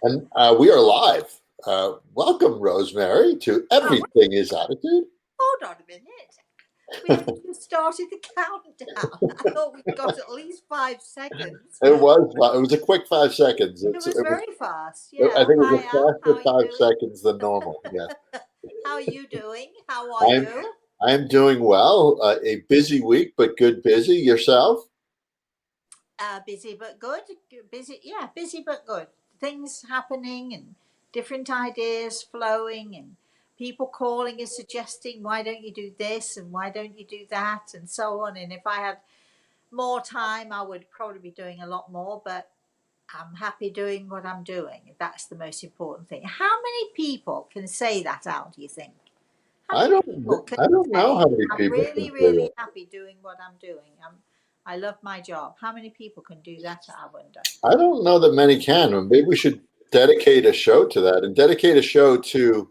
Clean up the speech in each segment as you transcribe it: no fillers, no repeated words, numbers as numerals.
And we are live. Welcome, Rosemary, to Oh, Everything is Attitude. hold on a minute. We haven't just started the countdown. I thought we'd got at least 5 seconds. It was a quick 5 seconds. It was very fast. I Yeah. think it was a Hiya. How faster are you 5 seconds than normal. Yes, doing? How are you doing? How are I'm you? I'm doing well. A busy week, but good busy. Yourself? Busy but good. Busy, yeah, busy but good. Things happening and different ideas flowing and people calling and suggesting, why don't you do this and why don't you do that and so on. And if I had more time, I would probably be doing a lot more, but I'm happy doing what I'm doing. That's the most important thing. How many people can say that out, do you think? How I many don't people can I don't know say, how many I'm people can really, say that. really happy doing what I'm doing? I love my job. How many people can do that, I wonder? I don't know that many can. Maybe we should dedicate a show to that and dedicate a show to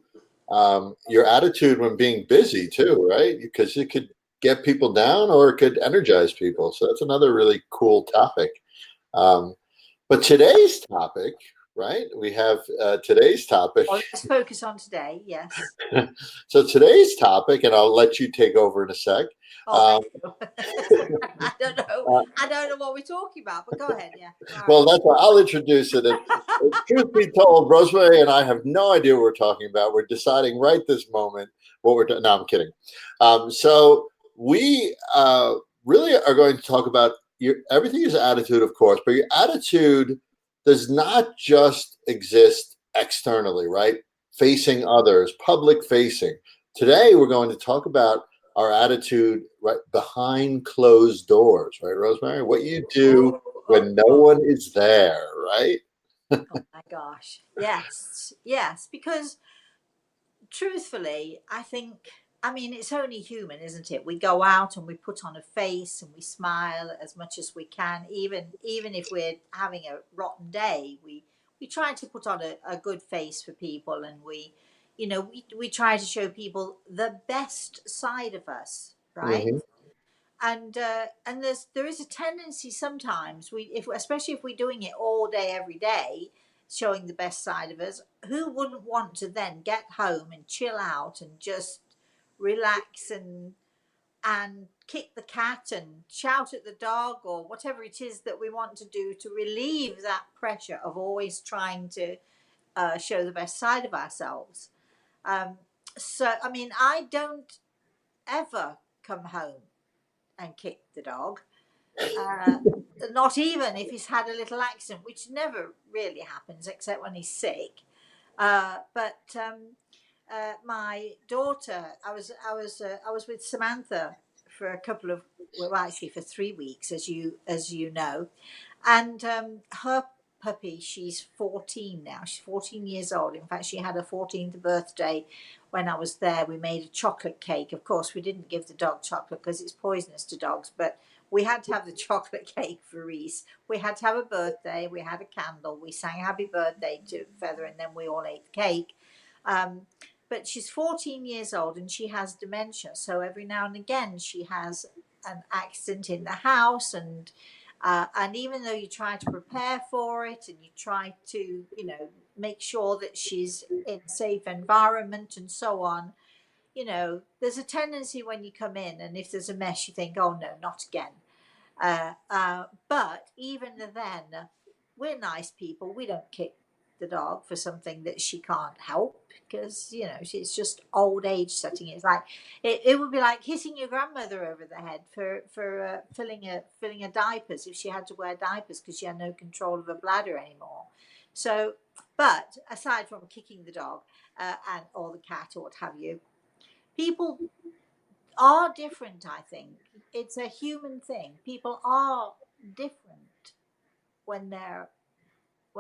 your attitude when being busy too, right? Because it could get people down or it could energize people. So that's another really cool topic. Um, but today's topic, right? We have today's topic. Well, let's focus on today, yes. So today's topic, and I'll let you take over in a sec. Oh, Um, thank you. I don't know. uh, I don't know what we're talking about, but go ahead, yeah. All well, right. that's why I'll introduce it. And truth be told, Rosemary and I have no idea what we're talking about. We're deciding right this moment what we're doing. No, I'm kidding. So we really are going to talk about everything is attitude, of course, but your attitude does not just exist externally, right? Facing others, public facing. Today, we're going to talk about our attitude right behind closed doors, right, Rosemary? What you do Oh, oh, when no oh. one is there, right? Oh my gosh. Yes. Yes. Because truthfully, I think, I mean, it's only human, isn't it? We go out and we put on a face and we smile as much as we can, even if we're having a rotten day. We try to put on a good face for people, and we try to show people the best side of us, right? Hmm. And there is a tendency sometimes, we if especially if we're doing it all day every day, showing the best side of us, who wouldn't want to then get home and chill out and just relax and kick the cat and shout at the dog or whatever it is that we want to do to relieve that pressure of always trying to show the best side of ourselves. um, so I mean, I don't ever come home and kick the dog. Uh, Not even if he's had a little accident, which never really happens except when he's sick. But my daughter, I was with Samantha for a couple of, well, actually for 3 weeks, as you know, and her puppy, she's 14 now. She's 14 years old. In fact, she had her 14th birthday when I was there. We made a chocolate cake. Of course, we didn't give the dog chocolate because it's poisonous to dogs, but we had to have the chocolate cake for Reese. We had to have a birthday. We had a candle. We sang happy birthday to Feather, and then we all ate the cake. Um, but she's 14 years old and she has dementia. So every now and again, she has an accident in the house, and even though you try to prepare for it and you try to, make sure that she's in a safe environment and so on, there's a tendency when you come in and if there's a mess, you think, oh no, not again. But even then, we're nice people. We don't kick the dog for something that she can't help because it's just old age setting. It's like it would be like hitting your grandmother over the head for filling her diapers if she had to wear diapers because she had no control of her bladder anymore. So, but aside from kicking the dog and or the cat or what have you, people are different, I think. It's a human thing. People are different when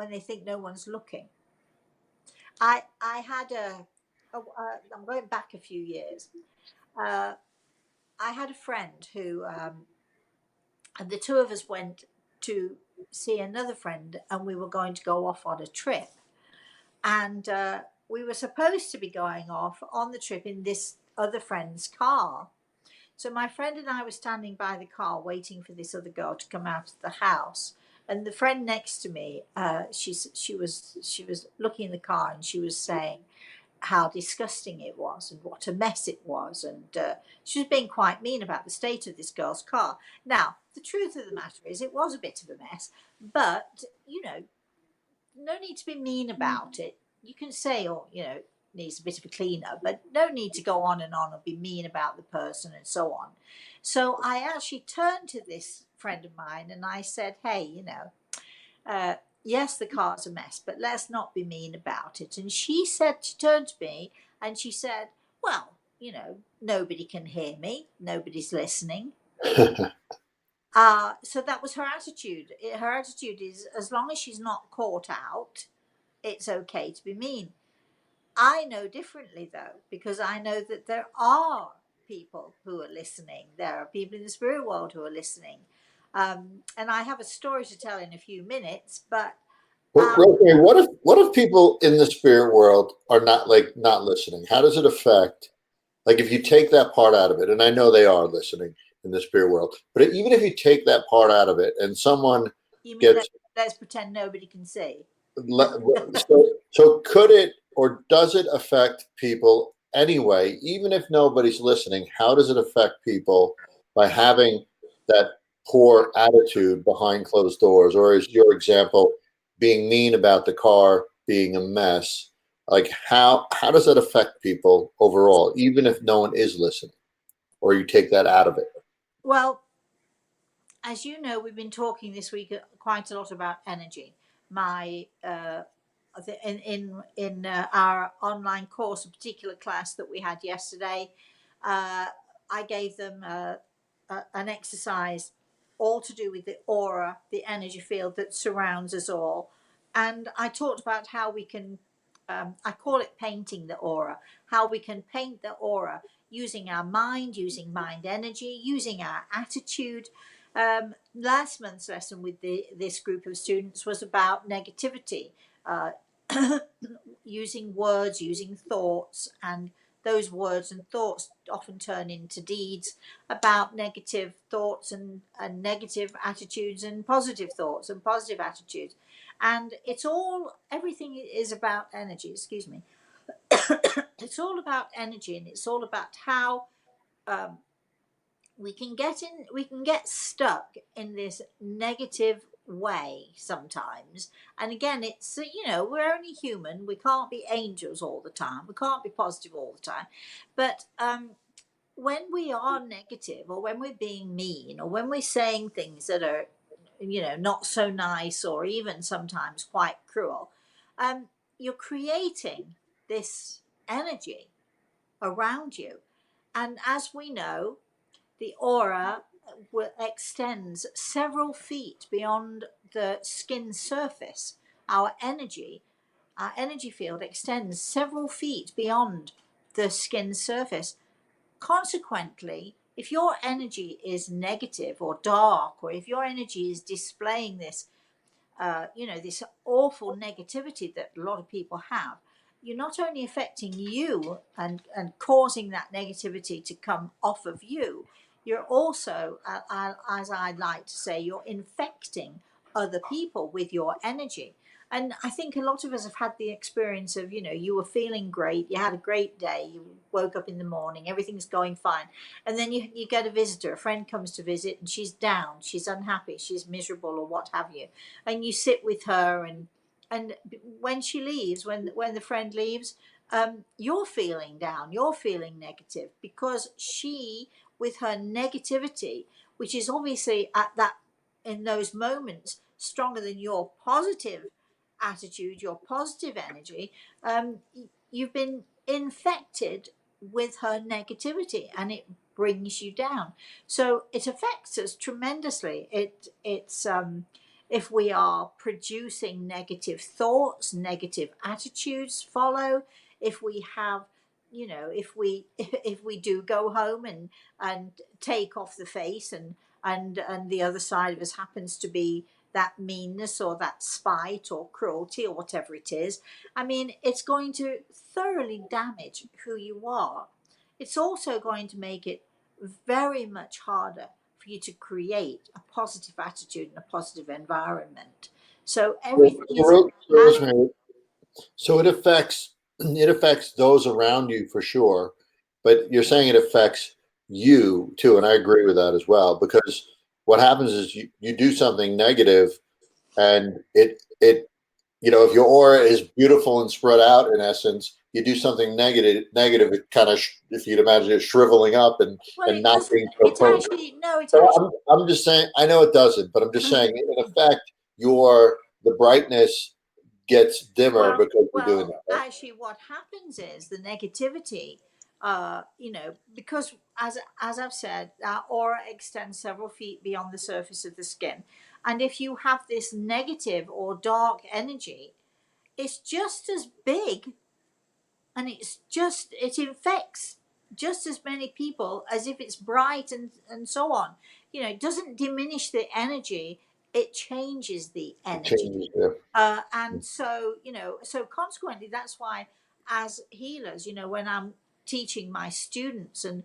they think no one's looking. I had I'm going back a few years. Uh, I had a friend who and the two of us went to see another friend, and we were going to go off on a trip, and we were supposed to be going off on the trip in this other friend's car. So my friend and I were standing by the car waiting for this other girl to come out of the house. And the friend next to me, she was looking in the car, and she was saying how disgusting it was and what a mess it was, and she was being quite mean about the state of this girl's car. Now, the truth of the matter is, it was a bit of a mess, but no need to be mean about it. You can say, oh, needs a bit of a cleaner, but no need to go on and be mean about the person and so on. So I actually turned to this friend of mine and I said, hey, yes, the car's a mess, but let's not be mean about it. And she turned to me and she said, well, nobody can hear me, nobody's listening. So that was her attitude. Her attitude is, as long as she's not caught out, it's okay to be mean. I know differently, though, because I know that there are people who are listening. There are people in the spirit world who are listening. And I have a story to tell in a few minutes, but Rosemary, what if people in the spirit world are not listening? How does it affect, like, if you take that part out of it? And I know they are listening in the spirit world, but even if you take that part out of it and someone you mean gets let's pretend nobody can see? so could it or does it affect people anyway, even if nobody's listening? How does it affect people by having that poor attitude behind closed doors? Or is your example being mean about the car being a mess? Like, how does that affect people overall, even if no one is listening, or you take that out of it? Well, as you know, we've been talking this week quite a lot about energy. My in our online course, a particular class that we had yesterday, I gave them an exercise all to do with the aura, the energy field that surrounds us all, and I talked about how we can. I call it painting the aura. How we can paint the aura using our mind, using mind energy, using our attitude. Last month's lesson with this group of students was about negativity, uh, using words, using thoughts, and those words and thoughts often turn into deeds about negative thoughts and negative attitudes and positive thoughts and positive attitudes. And everything is about energy, excuse me. It's all about energy, and it's all about how um, we can get stuck in this negative way sometimes. And again, it's we're only human, we can't be angels all the time, we can't be positive all the time. But when we are negative, or when we're being mean, or when we're saying things that are not so nice, or even sometimes quite cruel, um you're creating this energy around you. And as we know, the aura extends several feet beyond the skin surface. Our energy field extends several feet beyond the skin surface. Consequently, if your energy is negative or dark, or if your energy is displaying this awful negativity that a lot of people have, you're not only affecting you and causing that negativity to come off of you, you're also, as I like to say, you're infecting other people with your energy. And I think a lot of us have had the experience of, you were feeling great, you had a great day, you woke up in the morning, everything's going fine. And then you get a visitor, a friend comes to visit, and she's down, she's unhappy, she's miserable, or what have you. And you sit with her, and when she leaves, when the friend leaves, you're feeling down, you're feeling negative, because she, with her negativity, which is obviously at that, in those moments, stronger than your positive attitude, your positive energy, um, you've been infected with her negativity, and it brings you down. So it affects us tremendously. It's if we are producing negative thoughts, negative attitudes follow. If we have, if we do go home and take off the face, and the other side of us happens to be that meanness, or that spite, or cruelty, or whatever it is, I mean, it's going to thoroughly damage who you are. It's also going to make it very much harder for you to create a positive attitude and a positive environment. So So, everything is Rosemary, so it affects those around you for sure, but you're saying it affects you too, and I agree with that as well. Because what happens is you do something negative, and if your aura is beautiful and spread out, in essence, you do something negative, it kind of, if you'd imagine it shriveling up well, and it not doesn't. being so It potent. actually no. It So actually. I'm just saying, I know it doesn't, but I'm just saying, in effect, the brightness gets dimmer Well, because you're doing well, that, right? actually, what happens is the negativity. Because as I've said, our aura extends several feet beyond the surface of the skin, and if you have this negative or dark energy, it's just as big, and it infects just as many people as if it's bright and so on. It doesn't diminish the energy; it changes the It energy. changes there. And so, so consequently, that's why, as healers, when I'm teaching my students, and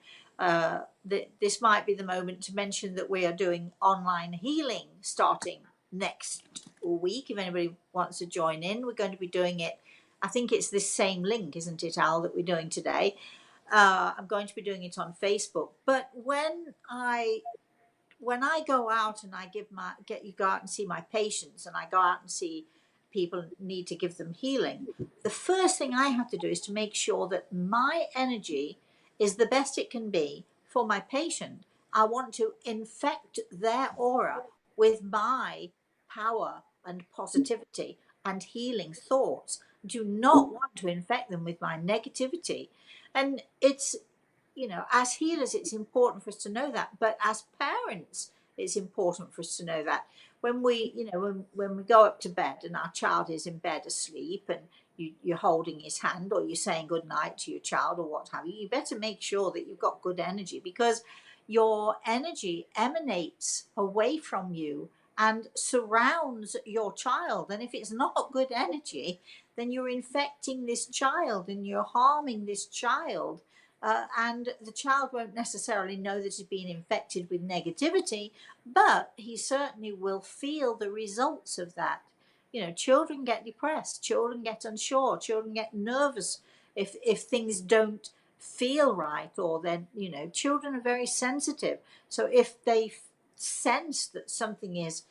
this might be the moment to mention that we are doing online healing starting next week. If anybody wants to join in, we're going to be doing it. I think it's this same link, isn't it, Al, that we're doing today? I'm going to be doing it on Facebook. But when I go out and I get you go out and see my patients, and I go out and see people need to give them healing, the first thing I have to do is to make sure that my energy is the best it can be for my patient. I want to infect their aura with my power and positivity and healing thoughts. Do not want to infect them with my negativity. And as healers, it's important for us to know that. But as parents, it's important for us to know that when when we go up to bed and our child is in bed asleep, and you're holding his hand, or you're saying good night to your child, or what have you, you better make sure that you've got good energy, because your energy emanates away from you and surrounds your child. And if it's not good energy, then you're infecting this child and you're harming this child, and the child won't necessarily know that he's been infected with negativity, but he certainly will feel the results of that. Children get depressed, children get unsure, children get nervous if things don't feel right, or then children are very sensitive. So if they sense that something is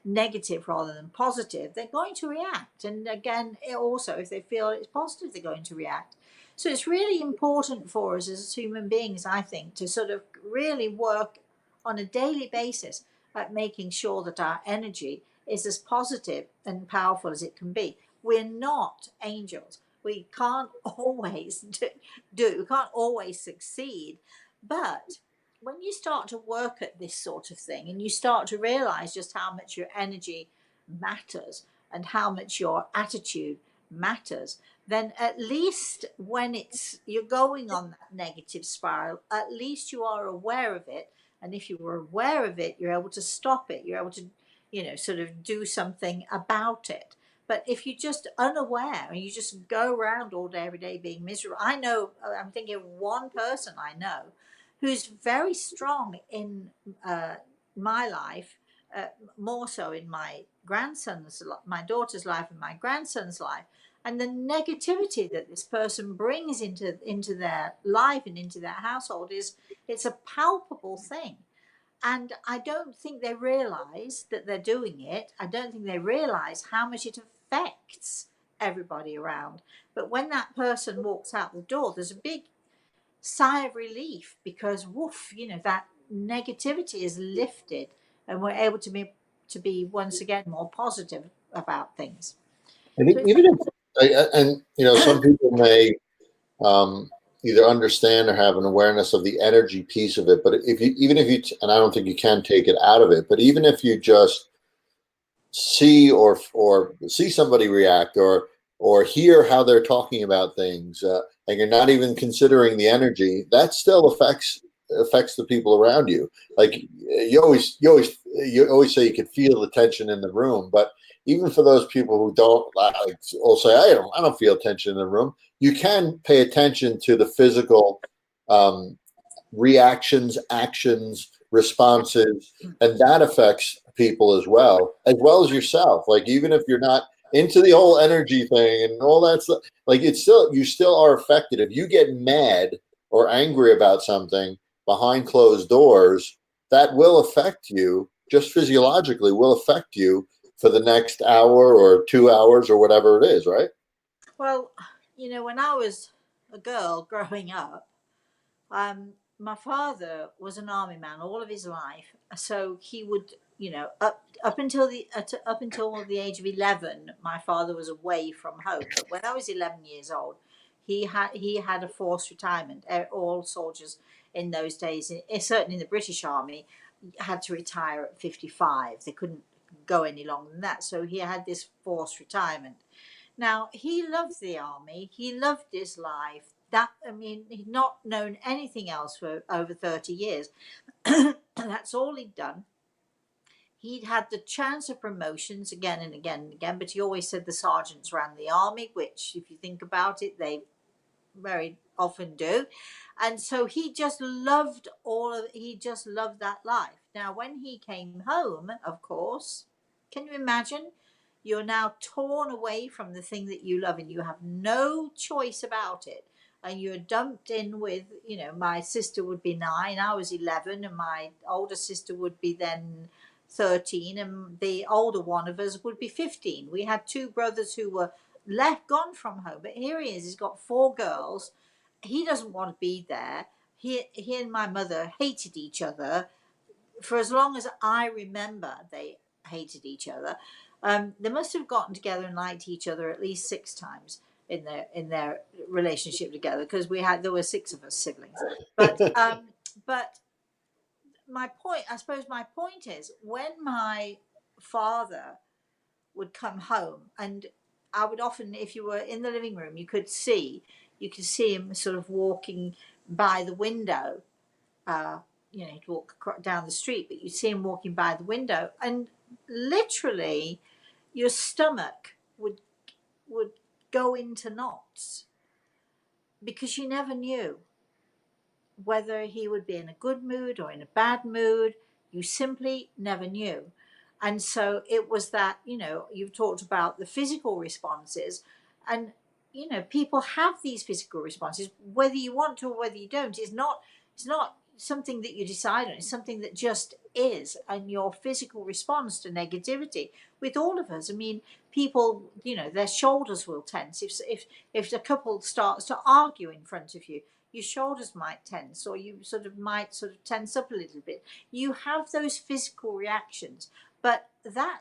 negative rather than positive, they're going to react. And again, also, if they feel it's positive, they're going to react. So it's really important for us as human beings, I think, to sort of really work on a daily basis at making sure that our energy is as positive and powerful as it can be. We're not angels. We can't always we can't always succeed. But when you start to work at this sort of thing, and you start to realize just how much your energy matters and how much your attitude matters, then at least when you're going on that negative spiral, at least you are aware of it. And if you were aware of it, you're able to stop it. You're able to, sort of do something about it. But if you're just unaware and you just go around all day, every day being miserable, I'm thinking of one person I know who's very strong in my life, uh, more so in my daughter's life and my grandson's life. And the negativity that this person brings into their life and into their household it's a palpable thing. And I don't think they realize that they're doing it. I don't think they realize how much it affects everybody around. But when that person walks out the door, there's a big sigh of relief, because woof, that negativity is lifted, and we're able to be once again more positive about things. And So it's even if, and some people may either understand or have an awareness of the energy piece of it, but even if you, and I don't think you can take it out of it, but even if you just see somebody react, or hear how they're talking about things, and you're not even considering the energy, that still affects the people around you. Like you always say you can feel the tension in the room, but even for those people who don't, like, will say, I don't feel tension in the room, you can pay attention to the physical, um, reactions, actions, responses, and that affects people as well as yourself. Like even if you're not into the whole energy thing and all that stuff, like it's still you still are affected. If you get mad or angry about something behind closed doors, that will affect you just physiologically, will affect you for the next hour or 2 hours or whatever it is, right? Well, when I was a girl growing up, my father was an army man all of his life, so he would, up until the age of 11, my father was away from home. But when I was 11 years old, he had a forced retirement. All soldiers in those days, certainly in the British Army, had to retire at 55. They couldn't go any longer than that, so he had this forced retirement. Now, he loved the army. He loved his life. He'd not known anything else for over 30 years. That's all he'd done. He'd had the chance of promotions again and again and again, but he always said the sergeants ran the army, which, if you think about it, they very often do. And so he just loved that life. Now, when he came home, of course, can you imagine? You're now torn away from the thing that you love and you have no choice about it. And you're dumped in with, my sister would be 9, I was 11, and my older sister would be then 13, and the older one of us would be 15. We had two brothers who were gone from home, but here he is. He's got 4 girls. He doesn't want to be there. He and my mother hated each other for as long as I remember. They hated each other. They must have gotten together and liked each other at least 6 times in their relationship together, because there were 6 of us siblings. But I suppose my point is, when my father would come home, and I would often, if you were in the living room, you could see him sort of walking by the window. He'd walk down the street, but you'd see him walking by the window, and literally, your stomach would go into knots, because you never knew whether he would be in a good mood or in a bad mood. You simply never knew. And so it was that, you've talked about the physical responses, and, people have these physical responses, whether you want to or whether you don't. It's not something that you decide on. It's something that just is, and your physical response to negativity with all of us. I mean, people, their shoulders will tense if the couple starts to argue in front of you. Your shoulders might tense, or you might tense up a little bit. You have those physical reactions, but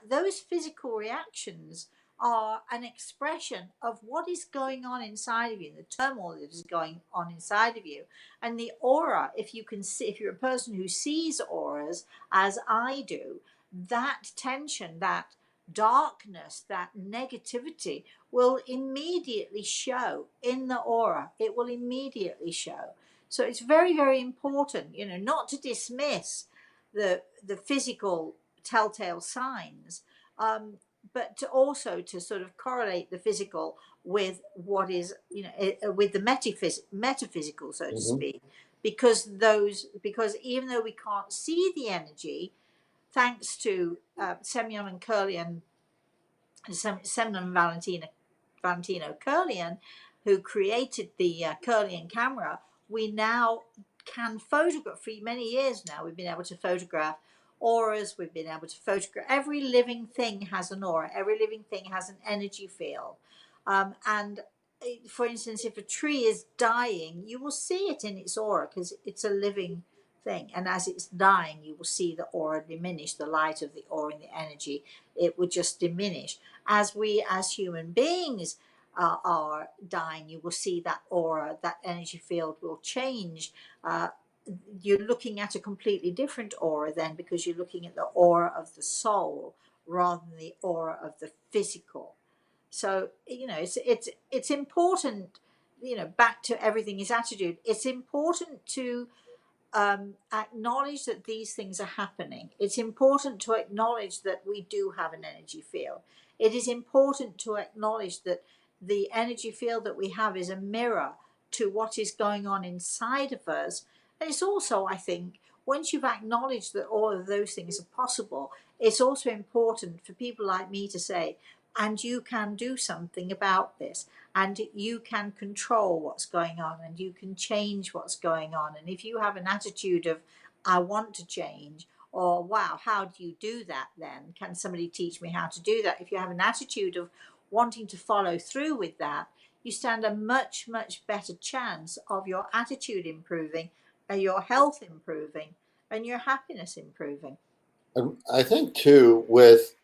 those physical reactions are an expression of what is going on inside of you, the turmoil that is going on inside of you. And the aura, if you're a person who sees auras as I do, that tension, that darkness, that negativity will immediately show in the aura. It will immediately show. So it's very, very important, not to dismiss the physical telltale signs, but to also to sort of correlate the physical with what is, with the metaphysical, so to Mhm. speak, because even though we can't see the energy, thanks to Semyon and Curlian, Semyon and Valentino Curlian, who created the Curlian camera, we now can photograph. For many years now, we've been able to photograph auras. We've been able to photograph. Every living thing has an aura. Every living thing has an energy field. And for instance, if a tree is dying, you will see it in its aura, because it's a living thing. And as it's dying, you will see the aura diminish, the light of the aura and the energy. It would just diminish. As we, as human beings, are dying, you will see that aura, that energy field will change. You're looking at a completely different aura then, because you're looking at the aura of the soul rather than the aura of the physical. So, it's important, back to everything is attitude. It's important to acknowledge that these things are happening. It's important to acknowledge that we do have an energy field. It is important to acknowledge that the energy field that we have is a mirror to what is going on inside of us. And it's also, I think, once you've acknowledged that all of those things are possible, it's also important for people like me to say, and you can do something about this, and you can control what's going on, and you can change what's going on. And if you have an attitude of, I want to change, or wow, how do you do that then? Can somebody teach me how to do that? If you have an attitude of wanting to follow through with that, you stand a much, much better chance of your attitude improving, your health improving, and your happiness improving. And I think too, with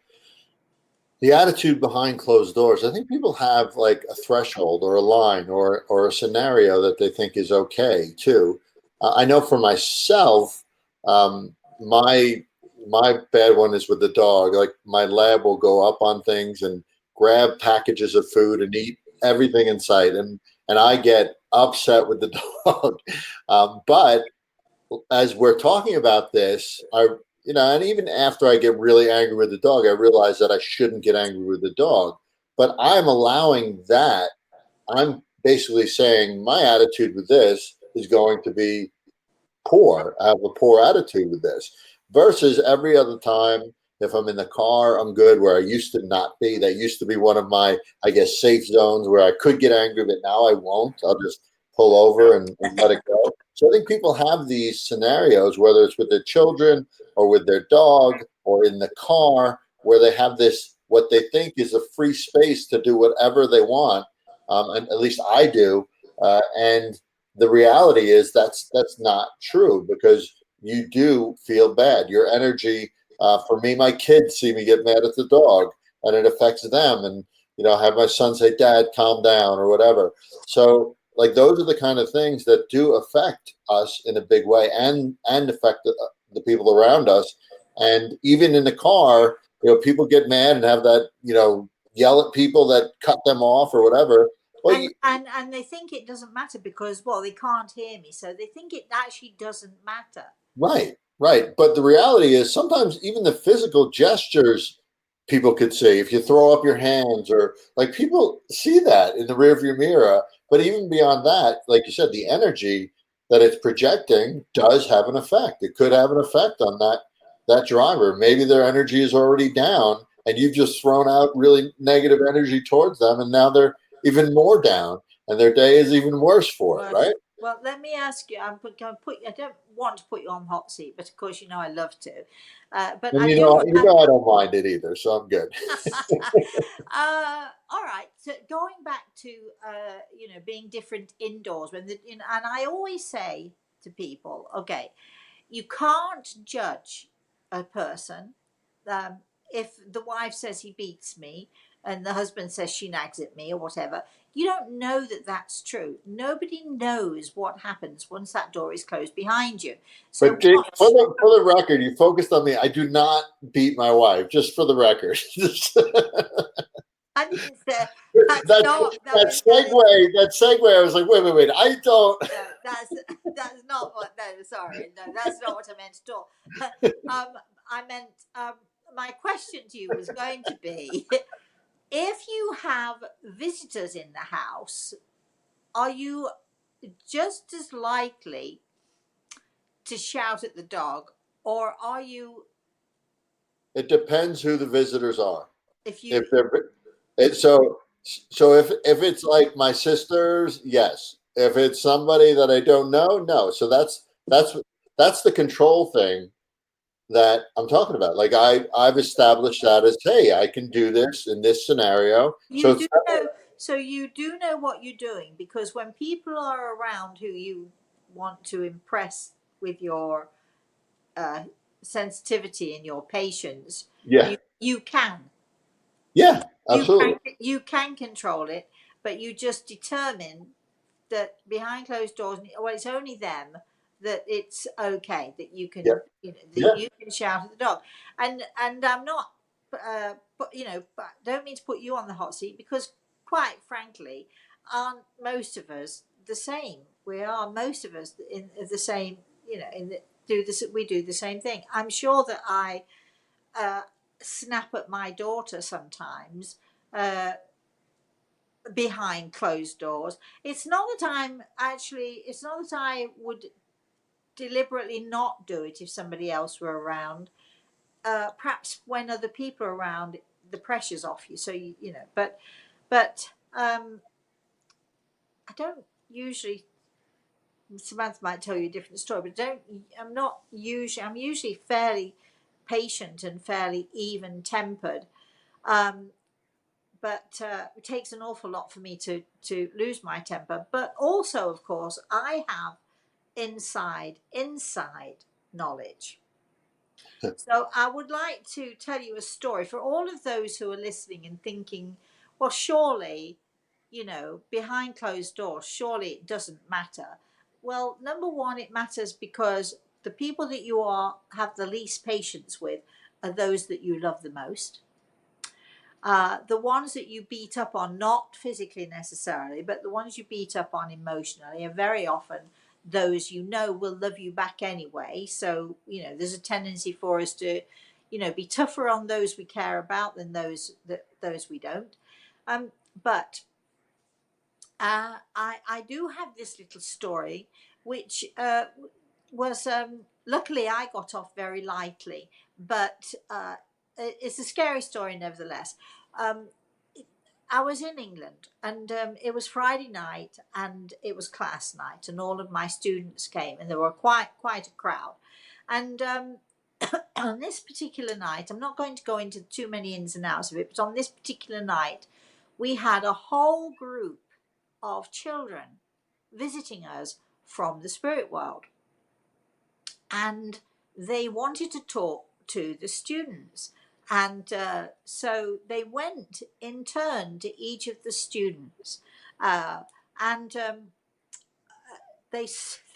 the attitude behind closed doors, I think people have like a threshold or a line or a scenario that they think is okay too. I know for myself, my bad one is with the dog. Like my lab will go up on things and grab packages of food and eat everything in sight, and I get upset with the dog. But as we're talking about this, and even after I get really angry with the dog, I realize that I shouldn't get angry with the dog. But I'm allowing that. I'm basically saying my attitude with this is going to be poor. I have a poor attitude with this. Versus every other time, if I'm in the car, I'm good. Where I used to not be. That used to be one of my, I guess, safe zones where I could get angry, but now I won't. I'll just pull over and let it go. So I think people have these scenarios, whether it's with their children or with their dog or in the car, where they have this what they think is a free space to do whatever they want. And at least I do. And the reality is that's not true, because you do feel bad. Your energy, for me, my kids see me get mad at the dog, and it affects them. And I have my son say, "Dad, calm down," or whatever. So, like, those are the kind of things that do affect us in a big way, and affect the people around us. And even in the car, people get mad and have that, yell at people that cut them off or whatever. Well, And they think it doesn't matter because, well, they can't hear me, so they think it actually doesn't matter. right, right. But the reality is sometimes even the physical gestures people could see. If you throw up your hands, or like, people see that in the rearview mirror. But even beyond that, like you said, the energy that it's projecting does have an effect. It could have an effect on that driver. Maybe their energy is already down and you've just thrown out really negative energy towards them, and now they're even more down and their day is even worse for it, Well, right? well, let me ask you. I'm going to put. I don't want to put you on the hot seat, but of course, I love to. But And I do. I don't mind it either, so I'm good. All right. So going back to being different indoors and I always say to people, okay, you can't judge a person. Um, if the wife says he beats me and the husband says she nags at me or whatever, you don't know that that's true. Nobody knows what happens once that door is closed behind you. So But Jake, for watch. the record, you focused on me. I do not beat my wife, just for the record. I didn't say that's that not that is that segue. I was like, wait. I don't. no, that's not what. No, sorry, no, that's not what I meant at all. I meant my question to you was going to be: if you have visitors in the house, are you just as likely to shout at the dog, or are you It depends who the visitors are. if you If they're if it, so if it's like my sisters, yes. If it's somebody that I don't know, no. So that's the control thing that I'm talking about. Like, I've established that as, hey, I can do this in this scenario. So you it's do know, so you do know what you're doing, because when people are around who you want to impress with your uh, sensitivity and your patience, yeah, you can yeah, absolutely, you can control it, but you just determine that behind closed doors, well, it's only them, that it's okay that you yeah, can that yeah. you can shout at the dog. And I'm not but but don't mean to put you on the hot seat, because quite frankly, aren't most of us the same? We are, most of us, in the same, in the, do this we do the same thing. I'm sure that I uh, snap at my daughter sometimes, uh, behind closed doors. It's not that I would deliberately not do it if somebody else were around. Perhaps when other people are around, the pressure's off you. So you know, but I don't usually. Samantha might tell you a different story, but don't. I'm not usually. I'm usually fairly patient and fairly even tempered. Um, but it takes an awful lot for me to lose my temper. But also, of course, I have inside knowledge. So I would like to tell you a story for all of those who are listening and thinking, well, surely, you know, behind closed doors, surely it doesn't matter. Well, number one, it matters because the people that you are have the least patience with are those that you love the most. The ones that you beat up on, not physically necessarily, but the ones you beat up on emotionally, are very often those you know will love you back anyway. So, you know, there's a tendency for us to, you know, be tougher on those we care about than those we don't. But I do have this little story, which was luckily I got off very lightly, but it's a scary story nevertheless. Um, I was in England, and it was Friday night, and it was class night, and all of my students came, and there were quite a crowd. And on this particular night, I'm not going to go into too many ins and outs of it, but on this particular night, we had a whole group of children visiting us from the spirit world, and they wanted to talk to the students. And so they went in turn to each of the students, uh, and they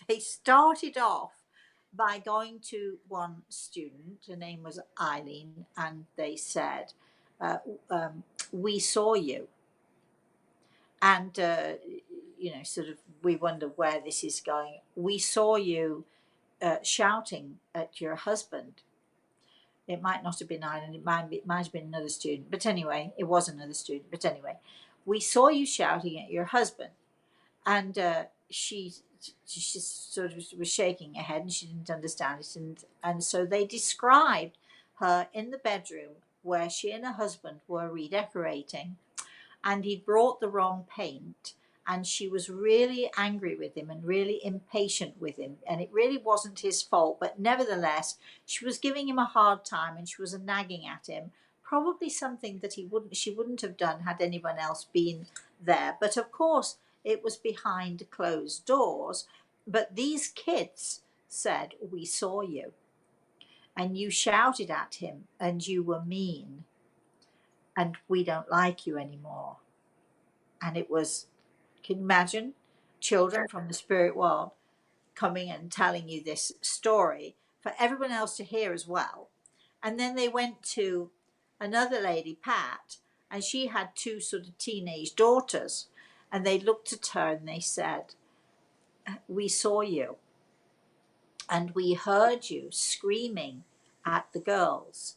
they started off by going to one student. Her name was Eileen, and they said, uh, um, "We saw you," and you know, sort of, we wonder where this is going. "We saw you shouting at your husband." It might not have been Eileen, might have been another student, but anyway, it was another student. But anyway, "We saw you shouting at your husband," and she sort of was shaking her head, and she didn't understand it, and so they described her in the bedroom where she and her husband were redecorating, and he'd brought the wrong paint, and she was really angry with him and really impatient with him, and it really wasn't his fault, but nevertheless she was giving him a hard time, and she was nagging at him, probably something that she wouldn't have done had anyone else been there. But of course it was behind closed doors. But these kids said, "We saw you, and you shouted at him, and you were mean, and we don't like you anymore." And it was, can you imagine children from the spirit world coming and telling you this story for everyone else to hear as well? And then they went to another lady, Pat, and she had two sort of teenage daughters, and they looked at her and they said, "We saw you, and we heard you screaming at the girls."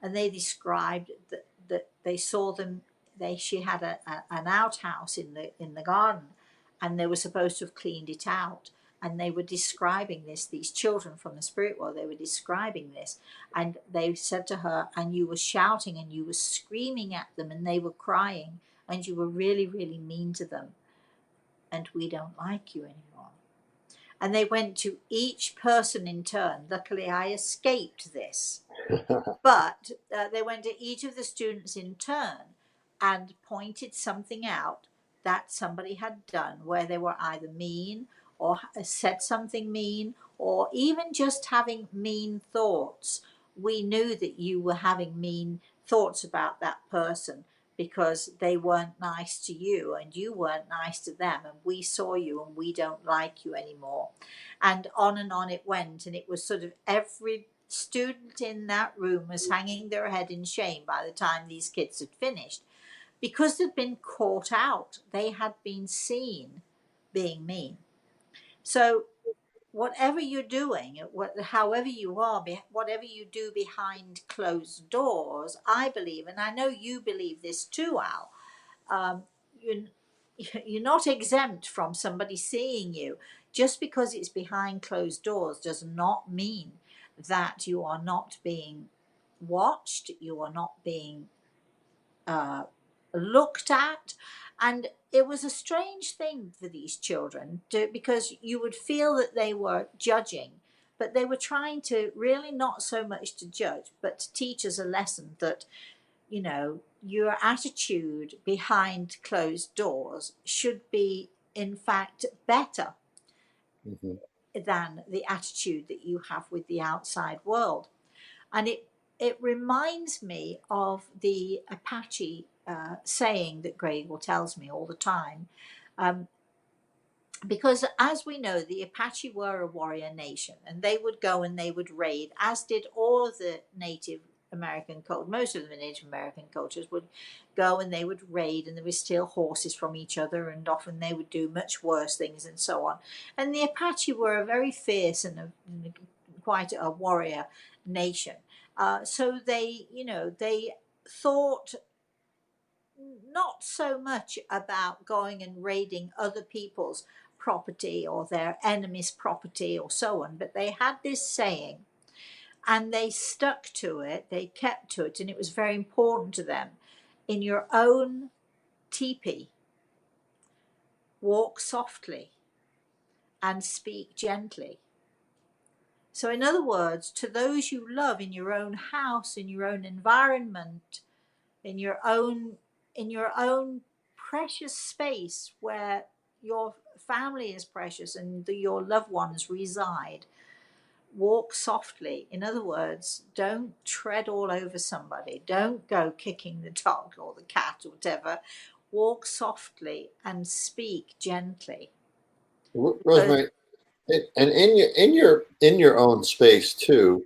And they described that they saw them. She had an outhouse in the garden, and they were supposed to have cleaned it out. And they were describing this. These children from the spirit world, they were describing this, and they said to her, "And you were shouting and you were screaming at them, and they were crying, and you were really, really mean to them, and we don't like you anymore." And they went to each person in turn. Luckily, I escaped this, but they went to each of the students in turn and pointed something out that somebody had done where they were either mean or said something mean, or even just having mean thoughts. "We knew that you were having mean thoughts about that person because they weren't nice to you and you weren't nice to them, and we saw you and we don't like you anymore." And on it went, and it was sort of every student in that room was hanging their head in shame by the time these kids had finished, because they'd been caught out. They had been seen being mean. So whatever you're doing, however you are, whatever you do behind closed doors, I believe, and I know you believe this too, Al, um, you're, you're not exempt from somebody seeing you. Just because it's behind closed doors does not mean that you are not being watched, you are not being uh, looked at. And it was a strange thing for these children because you would feel that they were judging, but they were trying to really not so much to judge, but to teach us a lesson that, you know, your attitude behind closed doors should be, in fact, better Mhm. than the attitude that you have with the outside world. And it reminds me of the Apache saying that Gregor tells me all the time. Um, because as we know, the Apache were a warrior nation, and they would go and they would raid, as did all of the Native American cultures. Most of the Native American cultures would go and they would raid, and they would steal horses from each other, and often they would do much worse things and so on. And the Apache were a very fierce and quite a warrior nation. So they, you know, they thought not so much about going and raiding other people's property or their enemy's property or so on, but they had this saying and they stuck to it, they kept to it, and it was very important to them. In your own teepee, walk softly and speak gently. So, in other words, to those you love in your own house, in your own environment, in your own precious space where your family is precious and your loved ones reside, walk softly. In other words, don't tread all over somebody, don't go kicking the dog or the cat or whatever. Walk softly and speak gently. Because Rosemary, and in your own space too,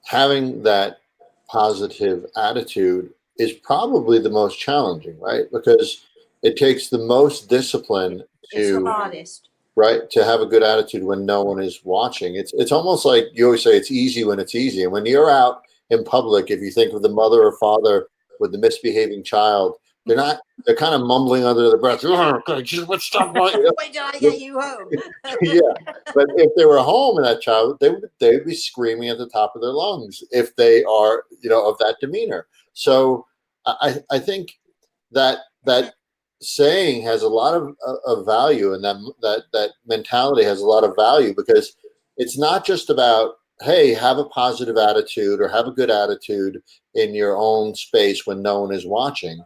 having that positive attitude is probably the most challenging, right? Because it takes the most discipline it's the to hardest. right to have a good attitude when no one is watching. It's almost like you always say it's easy when it's easy, and when you're out in public, if you think of the mother or father with the misbehaving child, they're kind of mumbling under their breath. "Oh, God, just let's stop right." Wait till I get you home. Yeah, but if they were home and that child, they would be screaming at the top of their lungs if they are, of that demeanor. So I think that saying has a lot of value, and that mentality has a lot of value, because it's not just about, hey, have a positive attitude or have a good attitude in your own space when no one is watching.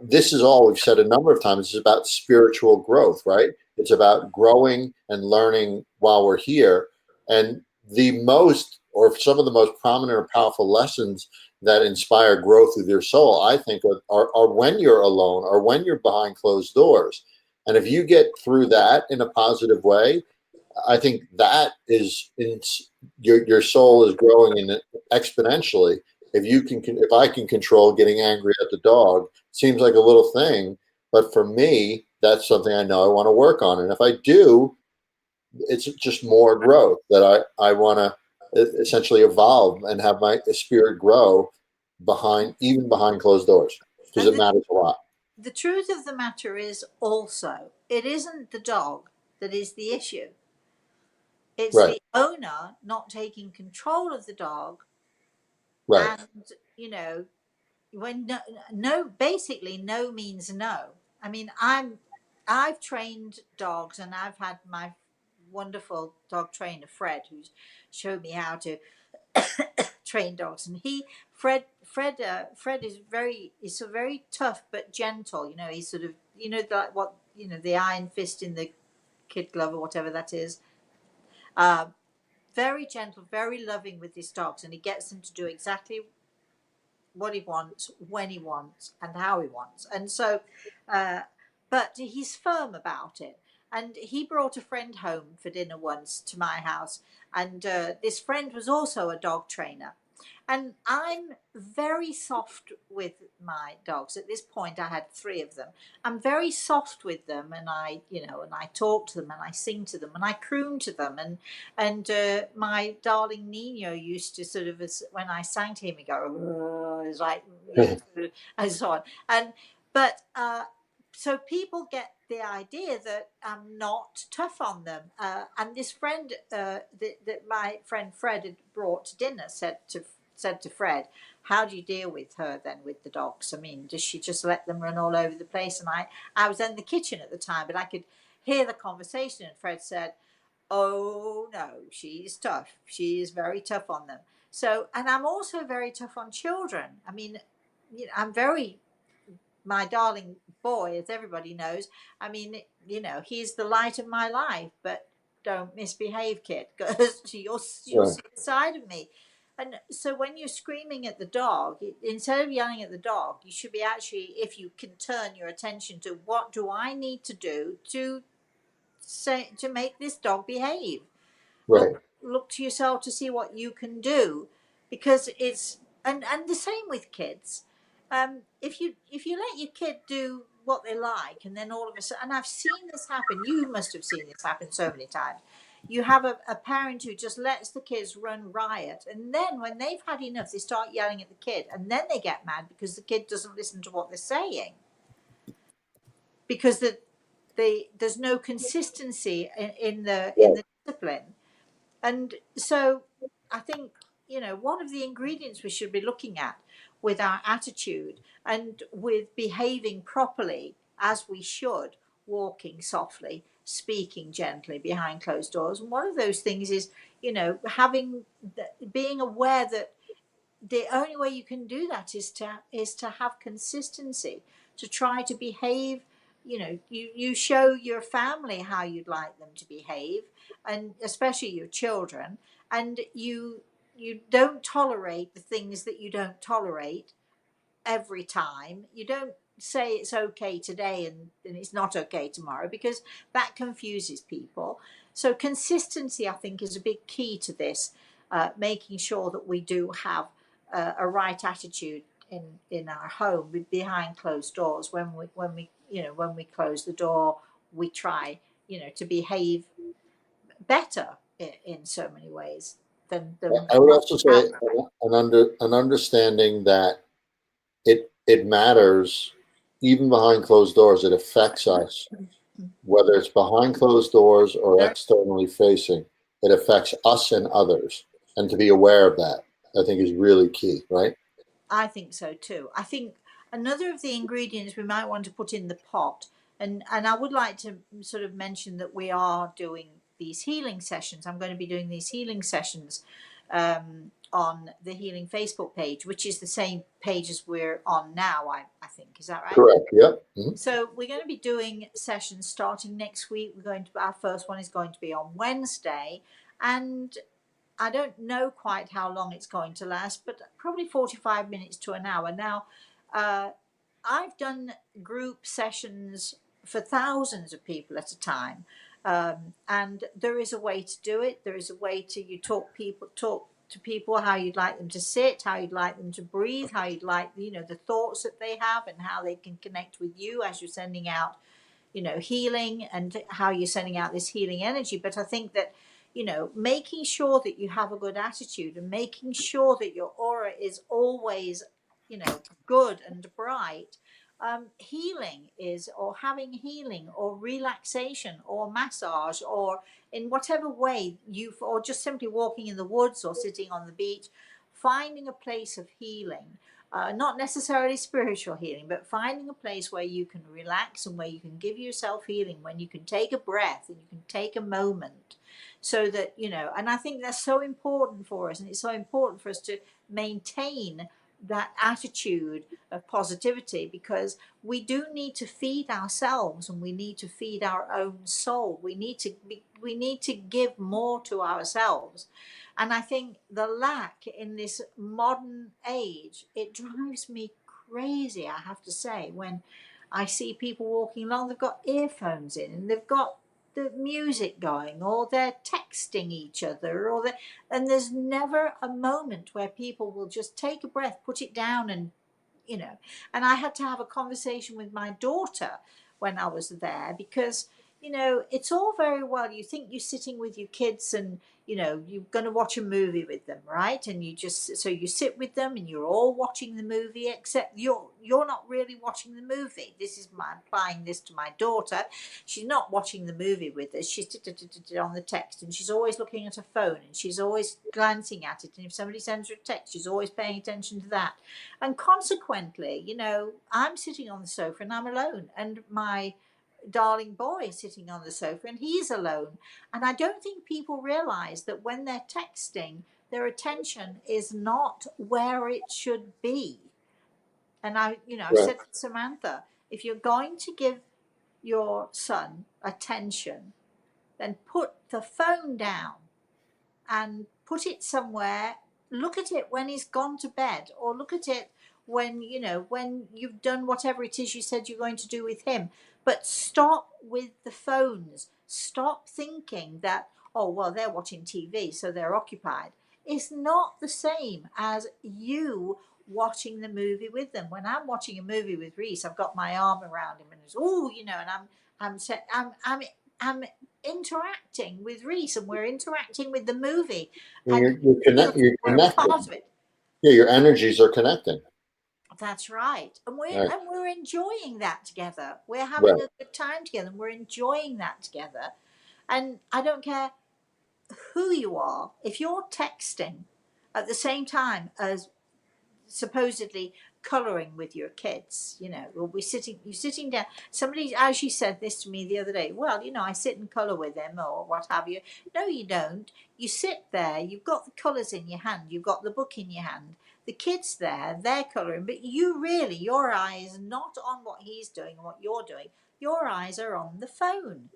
This is all we've said a number of times. It's about spiritual growth, right? It's about growing and learning while we're here. And the most, or some of the most prominent or powerful lessons that inspire growth with your soul, I think, are when you're alone or when you're behind closed doors. And if you get through that in a positive way, I think that is your soul is growing in exponentially. If I can control getting angry at the dog, seems like a little thing, but for me, that's something I know I want to work on. And if I do, it's just more growth that I want to essentially evolve and have my spirit grow even behind closed doors, because And it matters a lot. the truth of the matter is also, it isn't the dog that is the issue. It's Right, the owner not taking control of the dog. right. And, you know, when no, basically no means no. I mean, I've trained dogs, and I've had my wonderful dog trainer, Fred, who's showed me how to train dogs. And Fred is so very tough but gentle. You know, he's sort of, like what, the iron fist in the kid glove or whatever that is. Uh, very gentle, very loving with his dogs, and he gets them to do exactly what he wants, when he wants, and how he wants. And so, uh, but he's firm about it. And he brought a friend home for dinner once to my house, and this friend was also a dog trainer. And I'm very soft with my dogs. At this point, I had three of them. I'm very soft with them, and I talk to them, and I sing to them, and I croon to them, and my darling Nino used to sort of, when I sang to him, he'd go, it's like, and so on. And but so people get the idea that I'm not tough on them. And this friend that my friend Fred had brought to dinner said to Fred, "How do you deal with her then with the dogs? I mean, does she just let them run all over the place?" And I was in the kitchen at the time, but I could hear the conversation. And Fred said, "Oh no, she's tough. She is very tough on them." So, and I'm also very tough on children. I mean, I'm very, my darling boy, as everybody knows. I mean, he's the light of my life, but don't misbehave, kid, because you'll Right. see the side of me. And so when you're screaming at the dog, instead of yelling at the dog, you should be actually, if you can turn your attention to what do I need to do to say to make this dog behave. Right. Look to yourself to see what you can do, because it's, and the same with kids. If you let your kid do what they like, and then all of a sudden, and I've seen this happen, you must have seen this happen so many times. You have a parent who just lets the kids run riot, and then when they've had enough, they start yelling at the kid, and then they get mad because the kid doesn't listen to what they're saying, because there's no consistency in Right. the discipline. And so I think, one of the ingredients we should be looking at with our attitude and with behaving properly as we should, walking softly, speaking gently behind closed doors. And one of those things is, being aware that the only way you can do that is to have consistency, to try to behave. You show your family how you'd like them to behave, and especially your children, and you don't tolerate the things that you don't tolerate every time. You don't say it's okay today and it's not okay tomorrow, because that confuses people. So consistency, I think, is a big key to this, making sure that we do have a right attitude in our home behind closed doors. When we close the door, we try to behave better in so many ways than I would what also we say have. an understanding that it matters even behind closed doors. It affects us, whether it's behind closed doors or externally facing. It affects us and others, and to be aware of that, I think, is really key. Right. I think so too. I think another of the ingredients we might want to put in the pot, and I would like to sort of mention that we are doing these healing sessions. I'm going to be doing these healing sessions on the Healing Facebook page, which is the same page as we're on now, I think. Is that right? Correct. Yep. Mm-hmm. So we're going to be doing sessions starting next week. Our first one is going to be on Wednesday, and I don't know quite how long it's going to last, but probably 45 minutes to an hour. Now, uh, I've done group sessions for thousands of people at a time, and there is a way to do it. There is a way to talk to people how you'd like them to sit, how you'd like them to breathe, how you'd like the thoughts that they have, and how they can connect with you as you're sending out healing, and how you're sending out this healing energy. But I think that, making sure that you have a good attitude, and making sure that your aura is always, good and bright. Healing is, or having healing, or relaxation, or massage, or in whatever way or just simply walking in the woods or sitting on the beach, finding a place of healing, not necessarily spiritual healing, but finding a place where you can relax and where you can give yourself healing, when you can take a breath and you can take a moment, so that, and I think that's so important for us. And it's so important for us to maintain that attitude of positivity, because we do need to feed ourselves, and we need to feed our own soul. We need to give more to ourselves. And I think the lack in this modern age, it drives me crazy, I have to say, when I see people walking along, they've got earphones in and they've got the music going, or they're texting each other, and there's never a moment where people will just take a breath, put it down, and I had to have a conversation with my daughter when I was there, because it's all very well, you think you're sitting with your kids, and you're going to watch a movie with them, right? And you sit with them and you're all watching the movie, except you're not really watching the movie. This is my applying this to my daughter. She's not watching the movie with us. She's on the text, and she's always looking at her phone, and she's always glancing at it. And if somebody sends her a text, she's always paying attention to that. And consequently, I'm sitting on the sofa and I'm alone, and my darling boy sitting on the sofa and he's alone. And I don't think people realize that when they're texting, their attention is not where it should be. And I've Right. said to Samantha, if you're going to give your son attention, then put the phone down and put it somewhere. Look at it when he's gone to bed, or look at it when you've done whatever it is you said you're going to do with him. But stop with the phones. Stop thinking that, oh well, they're watching TV so they're occupied. It's not the same as you watching the movie with them. When I'm watching a movie with Reese, I've got my arm around him and it's and I'm interacting with Reese, and we're interacting with the movie, And and you're we're a connected. part of it. Yeah, your energies are connecting. That's right, and Right. we're enjoying that together. We're having Right. a good time together, and we're enjoying that together. And I don't care who you are, if you're texting at the same time as supposedly colouring with your kids, we'll be you're sitting down. Somebody actually said this to me the other day. Well, I sit and colour with them or what have you. No, you don't. You sit there, you've got the colours in your hand, you've got the book in your hand, the kid's there, they're colouring, but your eye is not on what he's doing and what you're doing. Your eyes are on the phone.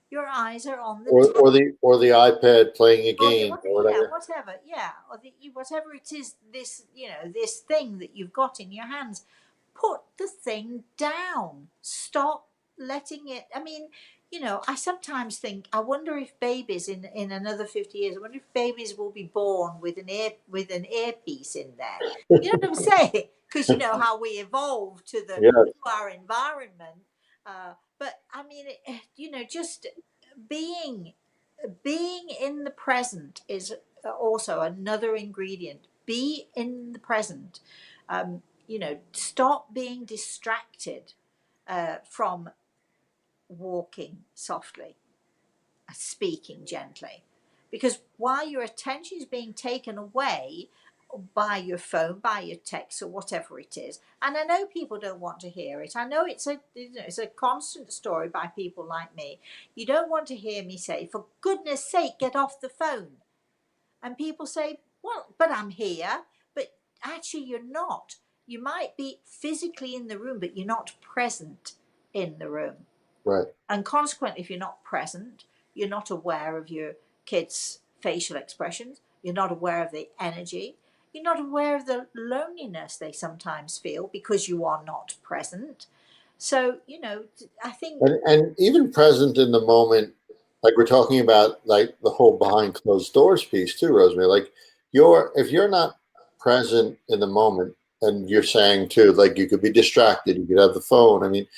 Your eyes are on the Or the iPad playing a or the game what, or yeah, whatever. whatever, yeah, or whatever it is, this thing that you've got in your hands. Put the thing down. Stop letting it. I mean, I sometimes think, I wonder if babies in another 50 years, I wonder if babies will be born with an earpiece in there. You know what I'm saying? Because you know how we evolve Yeah. to our environment. But I mean, just being being in the present is also another ingredient. Be in the present. Stop being distracted from walking softly, speaking gently, because while your attention is being taken away by your phone, by your text, or whatever it is, and I know people don't want to hear it. I know it's a constant story by people like me. You don't want to hear me say, "For goodness sake, get off the phone." And people say, "Well, but I'm here." But actually, you're not. You might be physically in the room, but you're not present in the room. Right. And consequently, if you're not present, you're not aware of your kids' facial expressions, you're not aware of the energy, you're not aware of the loneliness they sometimes feel because you are not present. So, I think, And even present in the moment, like we're talking about, like the whole behind closed doors piece too, Rosemary. Like if you're not present in the moment, and you're saying too, like you could be distracted, you could have the phone. I mean,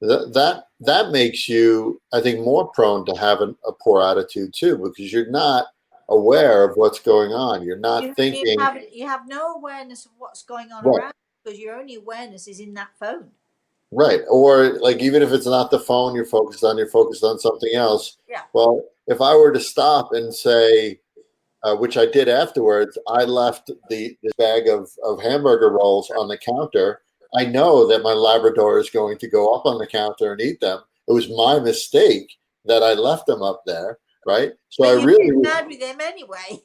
that makes you, I think, more prone to have a poor attitude too, because you're not aware of what's going on. You're not thinking. you have no awareness of what's going on Right. around, because your only awareness is in that phone. Right. Or like even if it's not the phone you're focused on something else. Yeah. Well, if I were to stop and say, which I did afterwards, I left this bag of hamburger rolls on the counter. I know that my Labrador is going to go up on the counter and eat them. It was my mistake that I left them up there. Right. So I But you really, get mad with them anyway.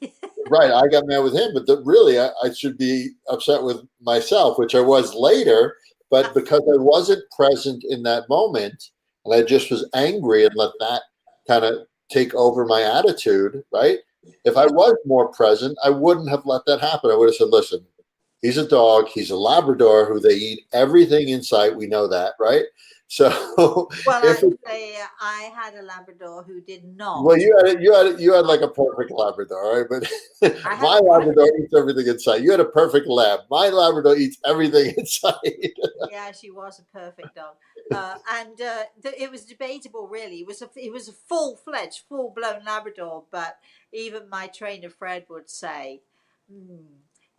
right. I got mad with him, but really, I should be upset with myself, which I was later. But because I wasn't present in that moment, and I just was angry and let that kind of take over my attitude, right? If I was more present, I wouldn't have let that happen. I would have said, "Listen, he's a dog. He's a Labrador who they eat everything in sight. We know that, right? So Well, if it, actually, I had a Labrador who did well, not. you had like a perfect Labrador, right? But I had my a what? Labrador eats everything in sight. You had a perfect lab. My Labrador eats everything in sight. Yeah, she was a perfect dog, and it was debatable. Really, it was a full fledged, full blown Labrador. But even my trainer Fred would say, hmm,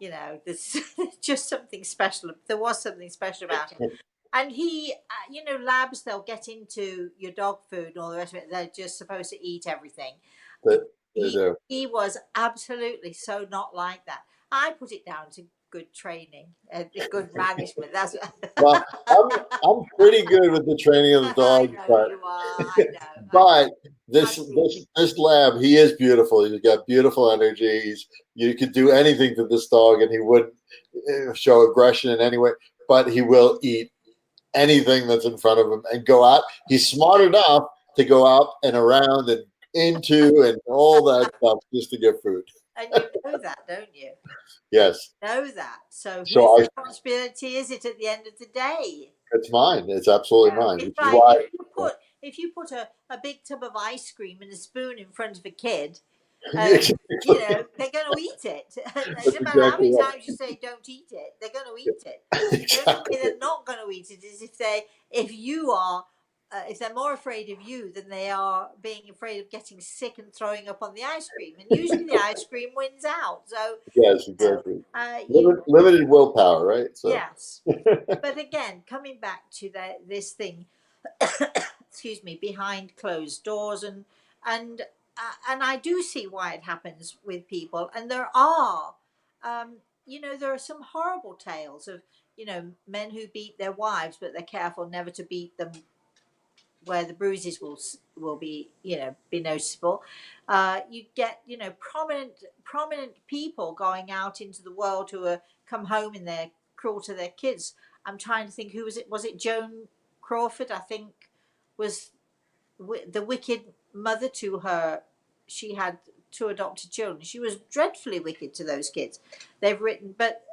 you know, there's just something special. There was something special about him. And he, you know, labs, they'll get into your dog food and all the rest of it. They're just supposed to eat everything. But they He do. he was absolutely so not like that. I put it down to good training, good management. That's Well, I'm pretty good with the training of the I dogs, know but you are. I know. I know. but I see. this lab, he is beautiful. He's got beautiful energy. You could do anything to this dog, and he wouldn't show aggression in any way. But he will eat anything that's in front of him and go out. He's smart enough to go out and around and into and all that stuff just to get food. And you know that, don't you? Yes. Know that. So whose So responsibility is it at the end of the day? it's mine. It's absolutely Yeah, mine, it's which is like why. if you put a big tub of ice cream and a spoon in front of a kid, you Exactly. know they're going to eat it. That's No matter how exactly many right. times you say don't eat it, they're going to eat it. The only way Exactly. they're not going to eat it is if you are. If they're more afraid of you than they are being afraid of getting sick and throwing up on the ice cream, and usually the ice cream wins out. So, Yes, you know, exactly. you Limited willpower, right? So yes. But again, coming back to this thing, excuse me, behind closed doors, and and I do see why it happens with people, and there are, you know, there are some horrible tales of, you know, men who beat their wives, but they're careful never to beat them where the bruises will be, you know, be noticeable. You get, you know, prominent people going out into the world who are come home and they're cruel to their kids. I'm trying to think, who was it? Was it Joan Crawford? I think was the wicked mother to her. She had two adopted children. She was dreadfully wicked to those kids. They've written, but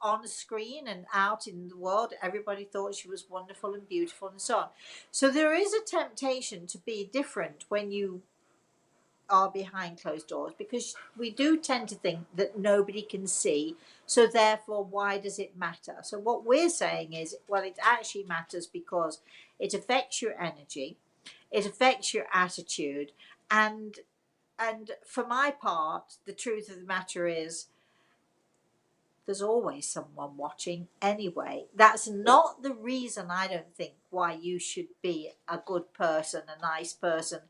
on screen and out in the world, everybody thought she was wonderful and beautiful and so on. So there is a temptation to be different when you are behind closed doors, because we do tend to think that nobody can see, so therefore why does it matter? So what we're saying is, well, it actually matters because it affects your energy, it affects your attitude, and for my part, the truth of the matter is there's always someone watching anyway. That's not the reason, I don't think, why you should be a good person, a nice person